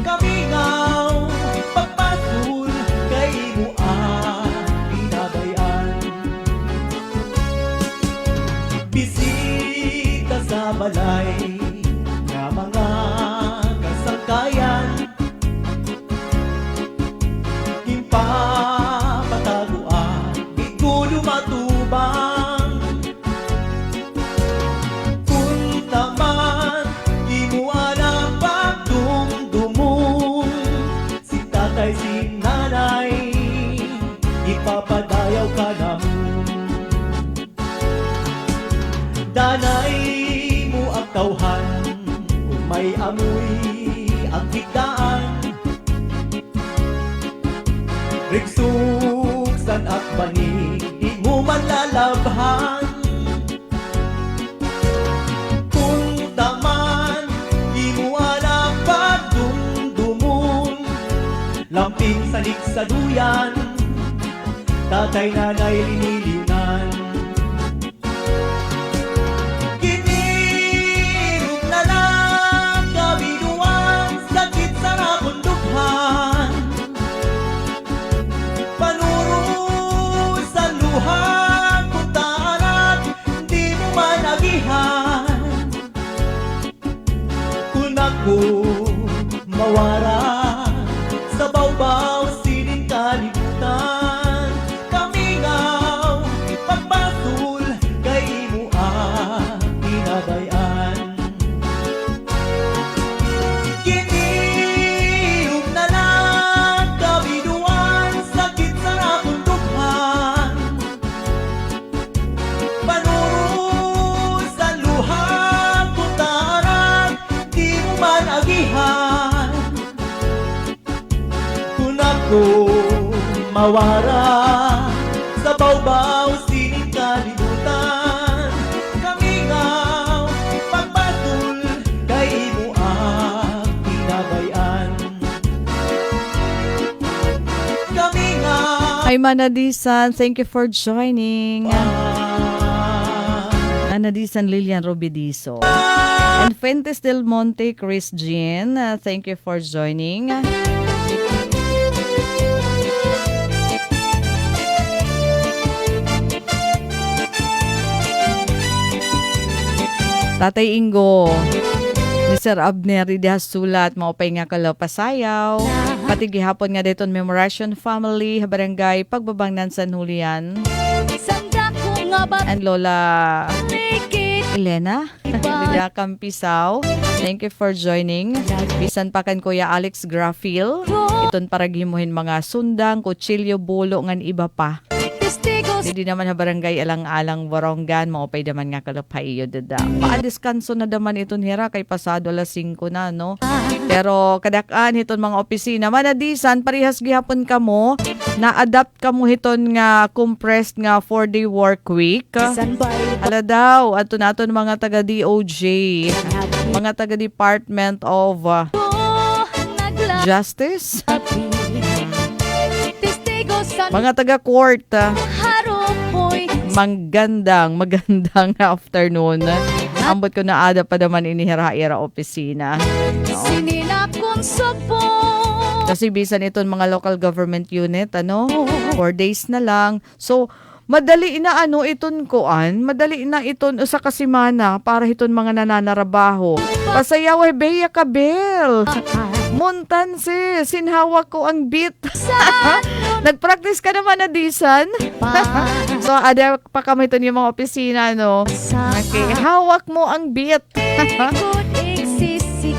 Speaker 9: kamingaw pagpasul kay mo ang pinabayan. Bisita sa balay nga mga kasangkayan, impapataguan, di ko lumatubang. Kung naman, di mo anak pagdumdumun. Si tatay, si nanay, ipapadayaw ka naman. Danay mo ang tauhan, kung may amoy ang higdaan. Rigsuksan at banig, di mo man lalabhan. Kung taman, di mo anak pagdumdumun. Lamping sanik sa duyan, tatay nanay liniliunan. Kinirot na lang kabinuan, sakit sa akong dughan. Panuro sa luha, kung taanak, di mo man agihan. Kung ako mawara sa bawbaw sining kalibutan, kamingaw pagpasul kay mo ang pinabayan. Kinirot na lang kabinuan, sakit sa akong dughan. Panuro sa luha, kung taanak, di mo man agihan. Kung ako mawara sa bawbaw sining kalibutan, kamingaw pagpatul kay mo ang pinabayan. Kamingaw
Speaker 10: Hi, Manadisan. Thank you for joining. Manadisan Lilian Robidiso. And Fuentes Del Monte, Chris Jean. Thank you for joining. Tatay Ingo, Mr. Abner Ridihas Sulat, maupay nga kalaw pasayaw. Pati gihapon nga deton Memoration Family, Barangay Pagbabangnan San Julian.
Speaker 7: Sanda ko nga ba
Speaker 10: And Lola
Speaker 7: trikit
Speaker 10: Elena, Rida Campisaw. Thank you for joining. Bisan pa kan Kuya Alex Grafil. Iton para gimuhin mga sundang, kutsilyo, bulo, ngan iba pa.
Speaker 7: testigos
Speaker 10: Hindi naman ha barangay alang-alang Warongan, maupay daman nga kalapay iyo dada. Paadiskanso na daman iton hira kay pasado alas 5 na, no? Pero kadakaan hiton mga opisina, Manadisan, parihas gihapon kamo, na-adapt kamo hiton nga compressed nga 4-day work week.
Speaker 7: sanbay
Speaker 10: Ala daw, ato naton mga taga DOJ, mga taga Department of
Speaker 7: naglabi
Speaker 10: Justice,
Speaker 7: testigos sa
Speaker 10: mga taga court,
Speaker 7: harap ko'y
Speaker 10: magandang afternoon. Ambot ko na ada pa naman inihira-ira opisina. No?
Speaker 7: Sininakong sopo.
Speaker 10: Kasi bisan iton mga local government unit, 4 days na lang. So, madali na iton koan, madali na iton sa kasimana para iton mga nananarabaho. Pasayaw beya kabel. Montan sinhawak ko ang beat. Nag-practice ka naman na disan. So, ada pa kami ito yung mga opisina, Okay, hawak mo ang beat.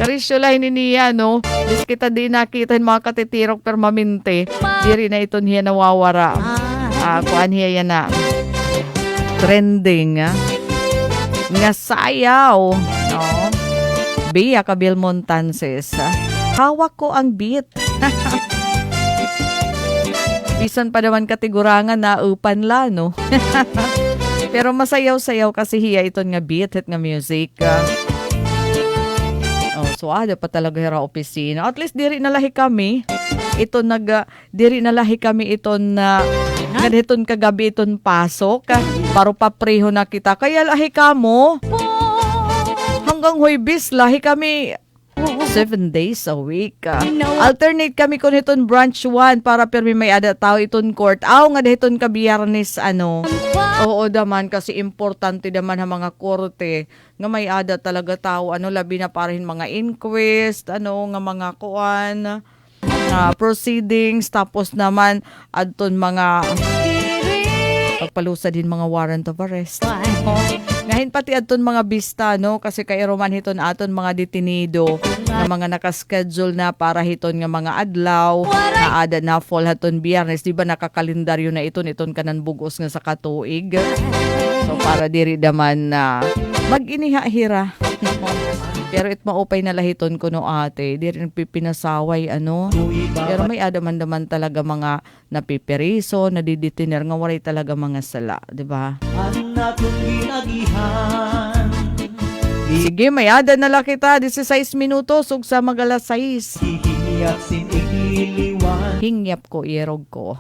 Speaker 10: Karisyolay ni niya, Bis kita di nakita yung mga katitirok permanente. Diri na ito niya nawawara. Kuan niya yan na. Trending, Nga sayaw. Bea Kabil Montanses. Hawak ko ang beat. Bisan pa naman katigurangan na upan la, Pero masayaw-sayaw kasi hiya ito nga beat at nga music. So ada pa talaga hira opisina. At least diri na lahi kami. Diri na lahi kami iton na ngadheton kagabi iton pasok. Paro papreho na kita. Kaya lahi kamo. Hanggang Huwebes lahi kami 7 days a week. Alternate kami kung iton branch 1 para permi may ada tao iton court. Nga dahiton ka biyernes Oo daman kasi importante daman ang mga korte nga may ada talaga tao labi na parahin mga inquest nga mga kuan proceedings tapos naman adton mga pagpalusa din mga warrant of arrest. Ngahin pati adton mga bista kasi kay roman hiton aton mga detenido nga mga nakaschedule na para hiton nga mga adlaw na ada na fall haton biyernes, di ba nakakalendaryo na iton kanan bugos nga sa katuig. So para diri daman na mag-iniha-hira. Pero it maupay na lahiton ko ate, diri nagpipinasaway Pero may adaman talaga mga napiperiso, nadidetiner nga walay talaga mga sala, di ba? Sige, may ada na lang kita. 16 minutos, ug sa magalas 6. Hingyap ko, irog ko.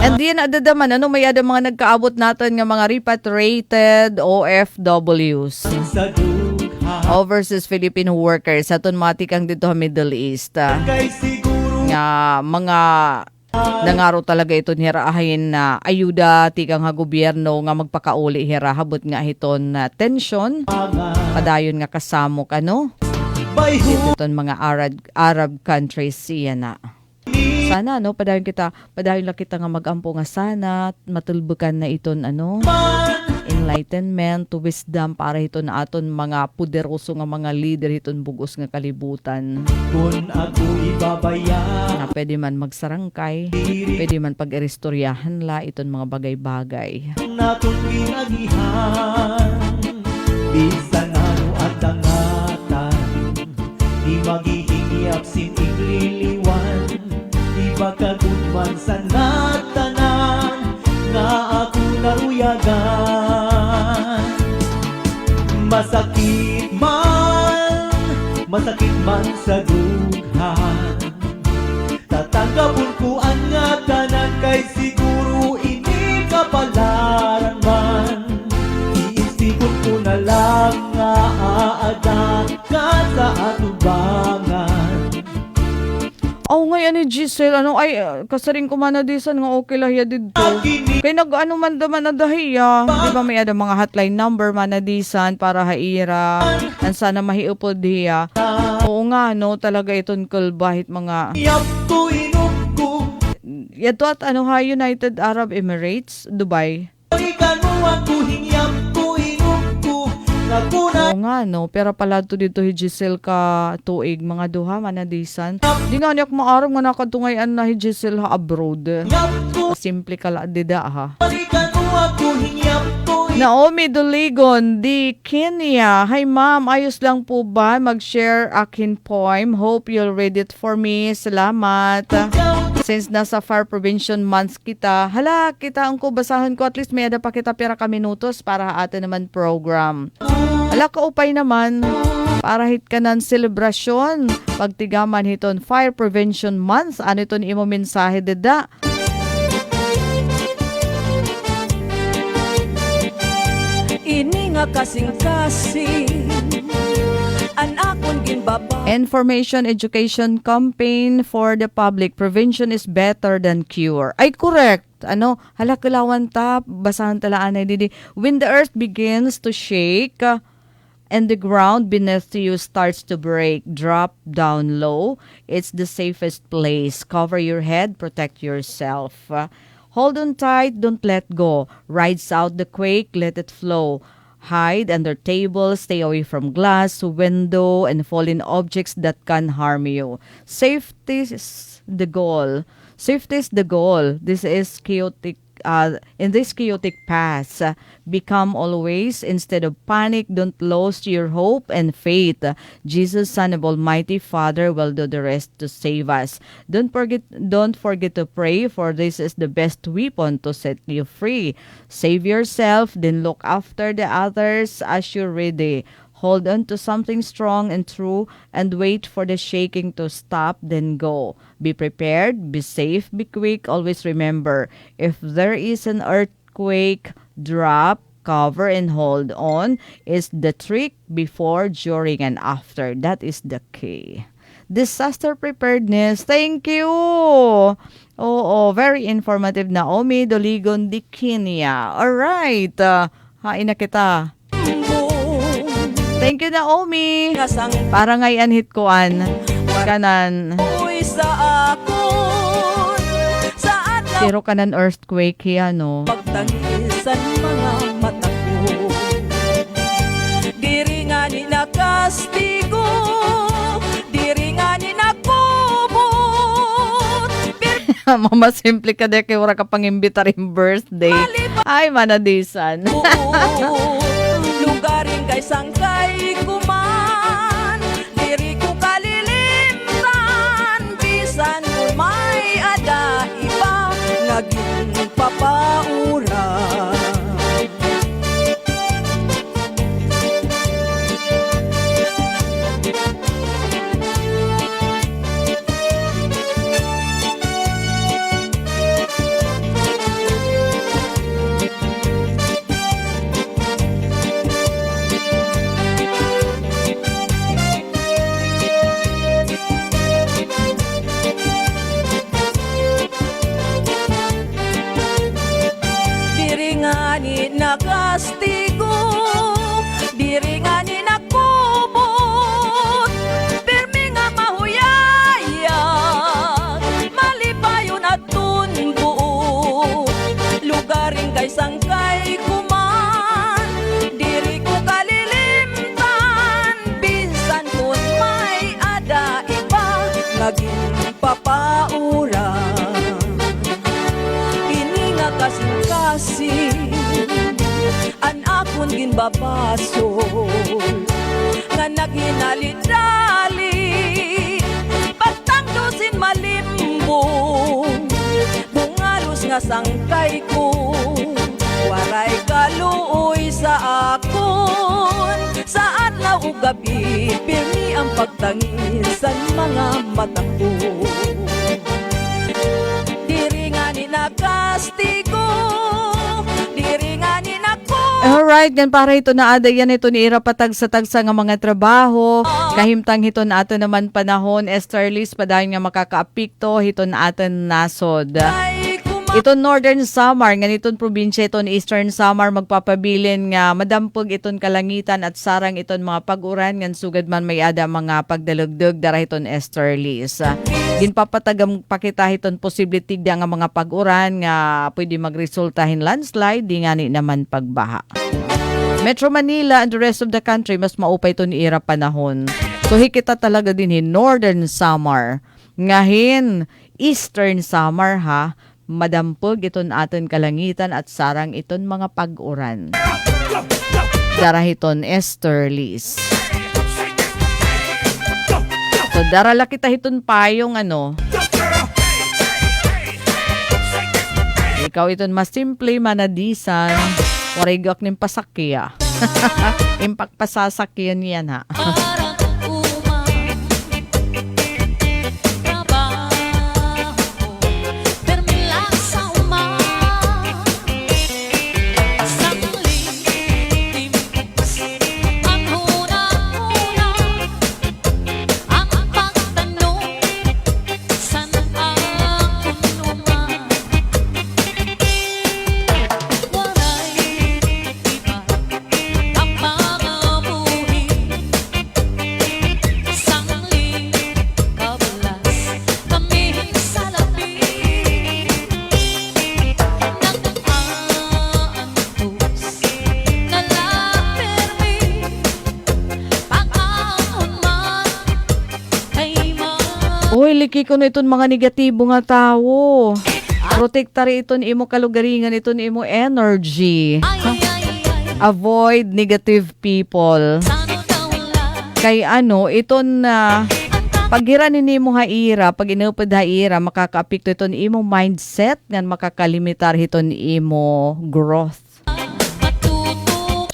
Speaker 10: And then, adadaman, may ada mga nagkaabot natin ng mga repatriated OFWs. Overseas Filipino workers sa matikang dito sa Middle East. Nga mga nangaro talaga ito hirahin na ayuda tikang gobyerno nga magpakauli hirahabot nga hiton na tension padayon nga kasamok iton mga Arab countries siya na. Sana padayon lang kita nga magampo nga sana matulbukan na iton enlightenment to wisdom para hiton na aton mga puderoso nga mga leader hiton bugos nga kalibutan.
Speaker 9: Kung ako ibabayan
Speaker 10: Na pwede man magsarangkay, pwede man pag-irestoryahan la iton mga bagay-bagay.
Speaker 9: natong ginagihan bisan ano at dangatan di maghihingiap sin igliliwan di makagudman sa natanan nga ako naruyagan masakit man sa dughan tatanggapon ko ang nga tanan kay siguro ini kapalaran man iisipon ko na lang nga aadan ka sa atubangan.
Speaker 10: Ngayon ni Giselle, kasaring kumanadisan nga okay lah ya dito. Kaya nag-ano man daman na dahiya. Di ba may ada mga hotline number manadisan para haira. Ang sana mahiupod diya. Oo nga, talaga iton kulbahit mga...
Speaker 9: Yap ko inom ko.
Speaker 10: Yato at United Arab Emirates, Dubai.
Speaker 9: Ikan mo ako hingyap ko inom ko.
Speaker 10: Oo nga, pero pala to dito Giselle ka tuig mga duha manadisan. Di nga niyak maaram nga nakatungayan na Giselle ha abroad. Simple ka la dida ha.
Speaker 9: Ikan mo ako hingyap ko.
Speaker 10: Naomi Doligon, di Kenya. Hi ma'am, ayos lang po ba mag-share akin poem? Hope you'll read it for me. Salamat. Since nasa Fire Prevention Months kita, kita ang basahon ko. At least may ada pa kita pera ka minutos para atin naman program. Kaupay naman. Para hit ka ng selebrasyon. Pagtigaman hiton Fire Prevention Months. Ano iton imo mensahe dida?
Speaker 9: nga kasing-kasing an akon ginbaba.
Speaker 10: Information education campaign for the public. Prevention is better than cure. Ay, correct. Halakalawan ta, basahan talaan ay didi. When the earth begins to shake, and the ground beneath you starts to break, drop down low. It's the safest place. Cover your head, protect yourself. Hold on tight, don't let go. Rides out the quake, let it flow. Hide under tables, stay away from glass, window, and fallen objects that can harm you. Safety is the goal. Safety is the goal. This is chaotic. In this chaotic path, become always, instead of panic, don't lose your hope and faith. Jesus, Son of Almighty Father, will do the rest to save us. Don't forget to pray, for this is the best weapon to set you free. Save yourself, then look after the others as you're ready. Hold on to something strong and true and wait for the shaking to stop, then go. Be prepared, be safe, be quick. Always remember, if there is an earthquake, drop, cover, and hold on is the trick before, during, and after. That is the key. Disaster preparedness. Thank you. Oo, very informative, Naomi Doligon di Kenya. Alright. Hain na kita. Thank you, Naomi. Para ngayon hit koan. Kanan. Pero kanan earthquake yan, no?
Speaker 9: Pagtangisan mga mata ko, diri nga ni nakastigo, diri nga ni nakubot.
Speaker 10: Mama, simple ka de kay wala ka pang imbita rin birthday. Ay, manadisan.
Speaker 9: Lugaring kay sangkay kuman, diri ko kalilimtan, bisan ko may ada iba, naging papaura. Nakastigo, diri nga ni nakubot, pirmi nga mahuyayag, malipayon at tunbuot, lugaring kay sangkay kuman, diri ko kalilimtan, binsan kun may ada iba, naging papaura. Ini nga kasing-kasing an akon ginbabasol, nga naghinali-dali, pagtangdusin malimbong, bungalos nga sangkay ko, waray kaluoy sa akon, sa adlaw ug gabi, pirmi ang pagtangisan mga mata ko. Diri nga ni nakastigo, diri nga ni
Speaker 10: alright, gan para ito na ada yan ito ni Ira patagsa-tagsa nga mga trabaho. Kahimtang hito na ato naman panahon. Esther Liz, padayon nga makakaapikto. Hito na ato nasod. Ito Northern Samar, nganiton probinsya ito Eastern Samar, magpapabilin nga madampog iton kalangitan at sarang iton mga pag-uran ngan sugad man may ada mga pagdalugdog dara iton Esther Liz. Ginpapatagam pakita iton posibility nga mga pag-uran nga pwede magresultahin landslide, di nga ni naman pagbaha. Metro Manila and the rest of the country mas maupay ito ni Ira panahon. So hikita talaga din Northern Samar. Ngahin Eastern Samar ha, madampog iton aton kalangitan at sarang iton mga pag-uran. Darahiton Esther Liz. So darala kita hiton payong ikaw iton mas simple manadisan, warigak ning pasakya. Impak pasasakyan yan ha. liki ko na iton mga negatibo nga tao. Protektari iton imo kalugaringan, iton imo energy. Avoid negative people. Kay iton na pagira nimo ha ira, pag inupad ha ira, makakaapekto iton imo mindset ngan makakalimitar iton imo growth.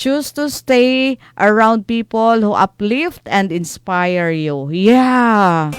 Speaker 10: Choose to stay around people who uplift and inspire you. Yeah.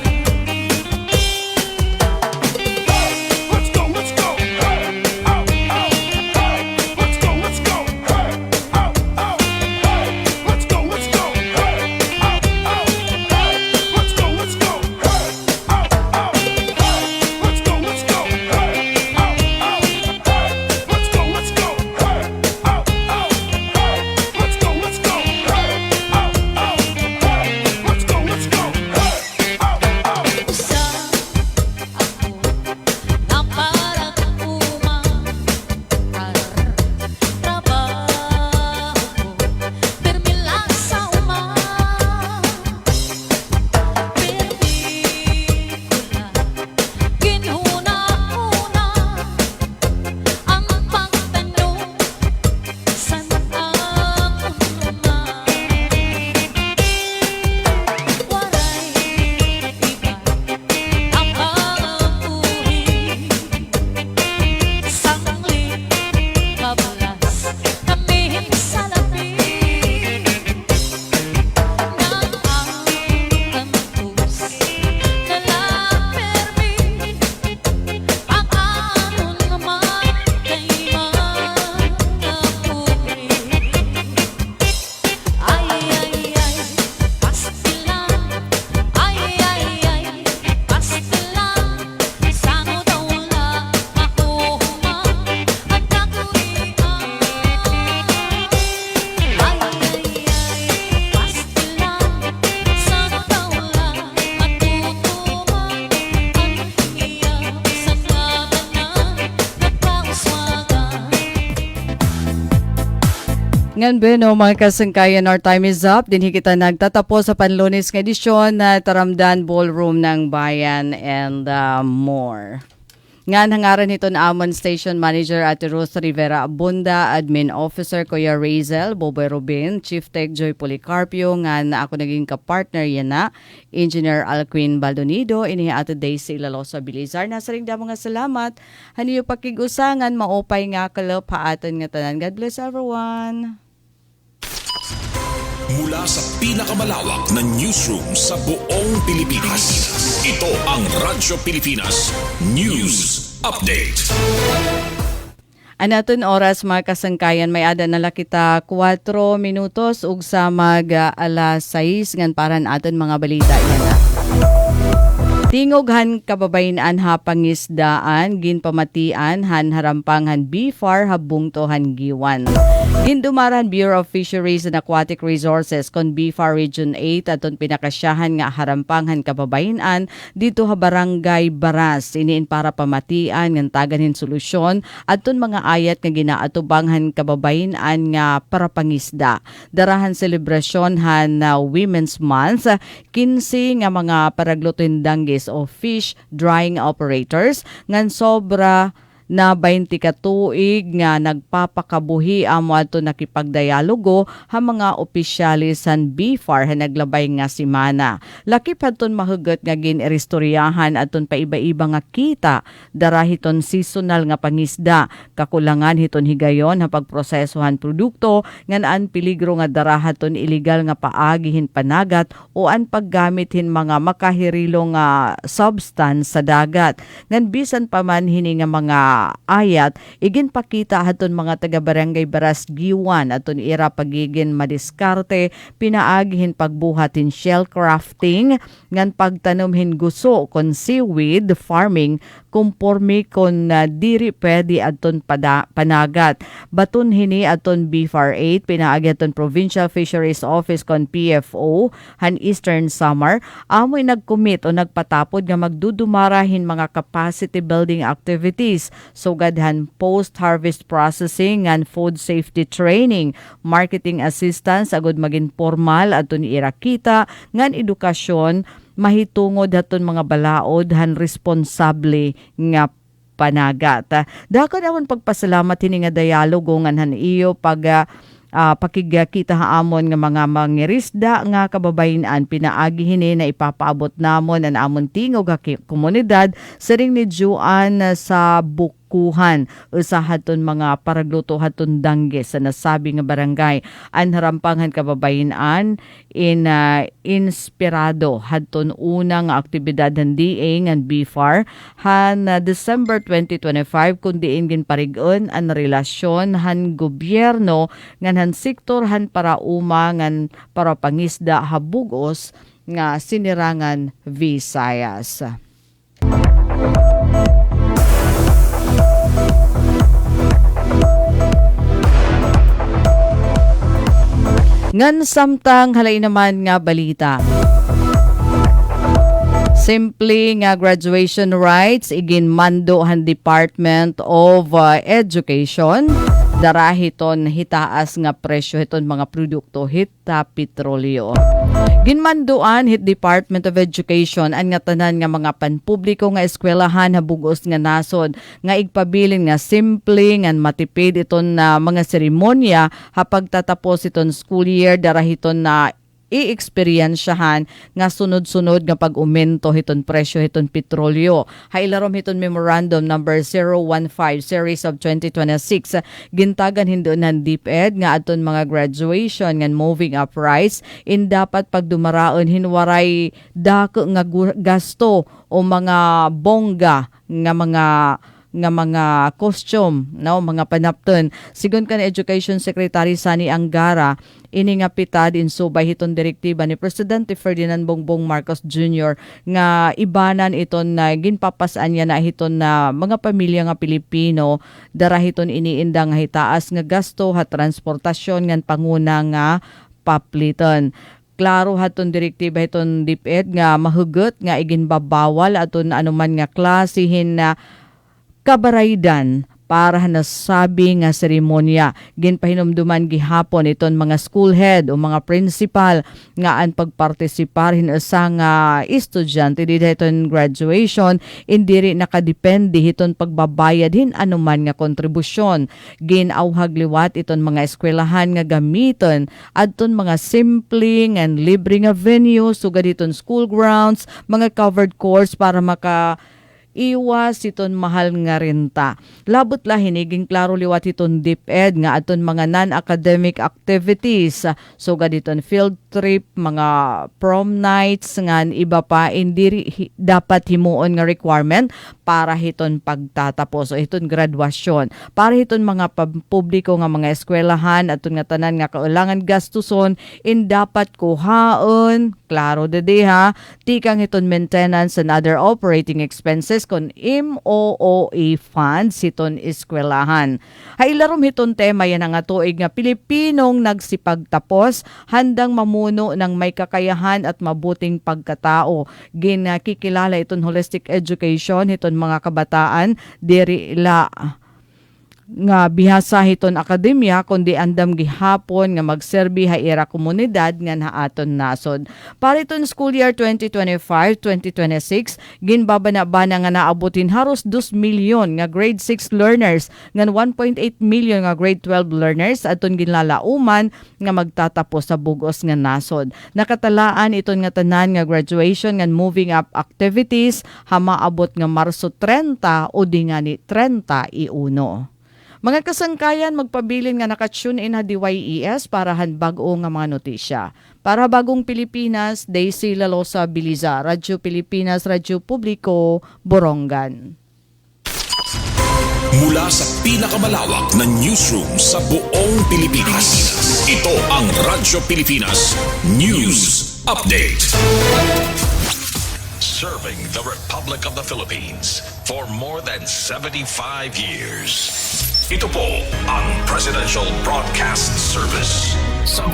Speaker 10: Ngan beno mga kasangkayan, our time is up. Dinhi kita nagtatapos sa panlunes nga edisyon na Taramdan Ballroom ng Bayan and more. Ngan hangaran nito na Amon Station Manager Ate Ruth Rivera Abunda, Admin Officer Kuya Razel, Boboy Rubin, Chief Tech Joy Policarpio, ngan ako naging kapartner yan na, Engineer Alquin Baldonido, inihi Ate Daisy Ilalosa Bilizar. Nasa ring da mga salamat. Haniyo pakigusangan, maupay nga kalop haatan nga tanan. God bless everyone.
Speaker 8: Mula sa pinakamalawak na newsroom sa buong Pilipinas, ito ang Radyo Pilipinas News Update.
Speaker 10: Anaton oras mga kasangkayan, may ada nala kita 4 minutos ug sa mag alas 6 ngan paran aton mga balita yan na. Tingoghan kababayan ha pangisdaan, ginpamatian han harampanghan BFAR habungtohan giwan. Gindumaran Bureau of Fisheries and Aquatic Resources kon BFAR Region 8 aton pinakasyahan nga harampanghan kababayan dito ha Barangay Baras iniin para pamatian ngan taganin solusyon aton mga ayat nga ginaatubanghan kababayan nga para pangisda. Darahan selebrasyon han Women's Month 15 nga mga paraglutin danggis o fish drying operators ngan sobra na 20 ka tuig nga nagpapakabuhi amo ato nakipagdialogo ha mga opisyalis san BFAR ha naglabay nga simana. Lakip aton mahugot nga gin-restoryahan aton paiba-iba nga kita darahiton seasonal nga pangisda, kakulangan hiton higayon ha pagprosesohan produkto ngan peligro nga darahaton illegal nga paagihin panagat o an paggamithin mga makahirilo nga substance sa dagat. Ngan bisan pa man hini nga mga ayat igin pakita haton mga taga Barangay Baras Giwan aton ira pagigin madiskarte pinaagihin pagbuhatin shell crafting ngan pagtanomhin guso kon seaweed farming kumporme kon diri pwede aton panagat. Baton hini aton BFAR 8 pinaagi aton Provincial Fisheries Office kon PFO han Eastern Samar amoy nagcommit o nagpatapod nga magdudumarahin mga capacity building activities sugadhan post-harvest processing and food safety training, marketing assistance agud maging formal aton irakita ngan edukasyon mahitungod haton mga balaod han responsable nga panagat. Dako naman pagpasalamat hini nga dialogo nganhan iyo pag pakigakita haamon nga mga mangirisda nga kababayan pinaagi hini na ipapaabot namon ang amon tingog nga komunidad sa ring ni Juan sa Bukuhan usa haton mga paragluto haton dangge sa nasabi nga barangay an harampangan kababayan inspirado haton una nga aktibidad ng DA ngan BFAR han December 2025 kundi ingin parigon ang relasyon han gobyerno ngan han sektor han para uma ngan para pangisda habugos nga sinirangan Visayas. Ngan samtang halay naman nga balita. Simple nga graduation rights iginmando han Department of Education. Darahiton hitaas nga presyo hiton mga produkto hita petrolyo. Ginmanduan hit Department of Education ang nga tanan nga mga panpubliko nga eskwelahan habugos nga nasod nga igpabilin nga simple nga matipid iton na mga seremonya hapag tatapos iton school year darahiton na i-experiensyahan nga sunod-sunod nga pag-umento hiton presyo hiton petrolyo. Hailarom hiton Memorandum number 015 series of 2026 gintagan hindunan DepEd nga aton mga graduation nga moving up rights in dapat pagdumaraon hinwaray dako nga gasto o mga bongga nga mga costume, no, mga panapton. Sigon kan Education Secretary Sani Angara, ini nga pitad insubay hiton direktiba ni Presidente Ferdinand Bongbong Marcos Jr. nga ibanan iton na ginpapasan niya na hiton na mga pamilya nga Pilipino darahiton iniinda nga hitaas nga gasto ha transportasyon ngan panguna nga papliton. Klaro haton direktiba hiton DepEd nga mahugot nga iginbabawal aton anuman nga klasihin na kabaraydan para nasabi nga seremonya. Ginpahinumduman gihapon iton mga school head o mga principal nga ang pagpartisiparin sa nga estudyante dito iton graduation indiri nakadepende hiton pagbabayad hin anuman nga kontribusyon. Ginawhag liwat iton mga eskwelahan nga gamiton adton mga simple and libre nga venue sugad iton school grounds, mga covered courts para iwas iton mahal nga renta. Labot la hiniging klaro liwat iton DepEd nga aton mga non-academic activities. So gaditon field trip, mga prom nights, nga iba pa, hindi dapat himuon nga requirement para hiton pagtatapos o hiton graduasyon. Para hiton mga publiko nga mga eskwelahan aton nga tanan nga kailangan gastuson in dapat kuhaon, klaro dedeha, tikang hiton maintenance and other operating expenses kon MOOE funds hiton eskwelahan. Hailarom hiton tema yan nga tuig nga Pilipinong nagsipagtapos handang mamuno ng may kakayahan at mabuting pagkatao. Ginakikilala iton holistic education hiton mga kabataan diri la nga bihasa hiton akademya kundi andam gihapon nga magserbi ha ira komunidad nga haaton nasod. Para iton school year 2025-2026 ginbabana-bana nga naabutin haros 2 milyon nga grade 6 learners ngan 1.8 milyon nga grade 12 learners aton ginlalauman nga magtatapos sa bugos nga nasod. Nakatalaan iton nga tanan nga graduation ngan moving up activities ha maabot nga Marso 30 o di nga ni 31. Mga kasangkayan, magpabilin nga nakatune in ha DYES para hanbag-o nga mga notisya. Para Bagong Pilipinas, Daisy Lalosa Biliza, Radyo Pilipinas, Radyo Publiko, Borongan.
Speaker 8: Mula sa pinakamalawak na newsroom sa buong Pilipinas, ito ang Radyo Pilipinas News Update. Serving the Republic of the Philippines for more than 75 years. Ito po ang Presidential Broadcast Service. Sa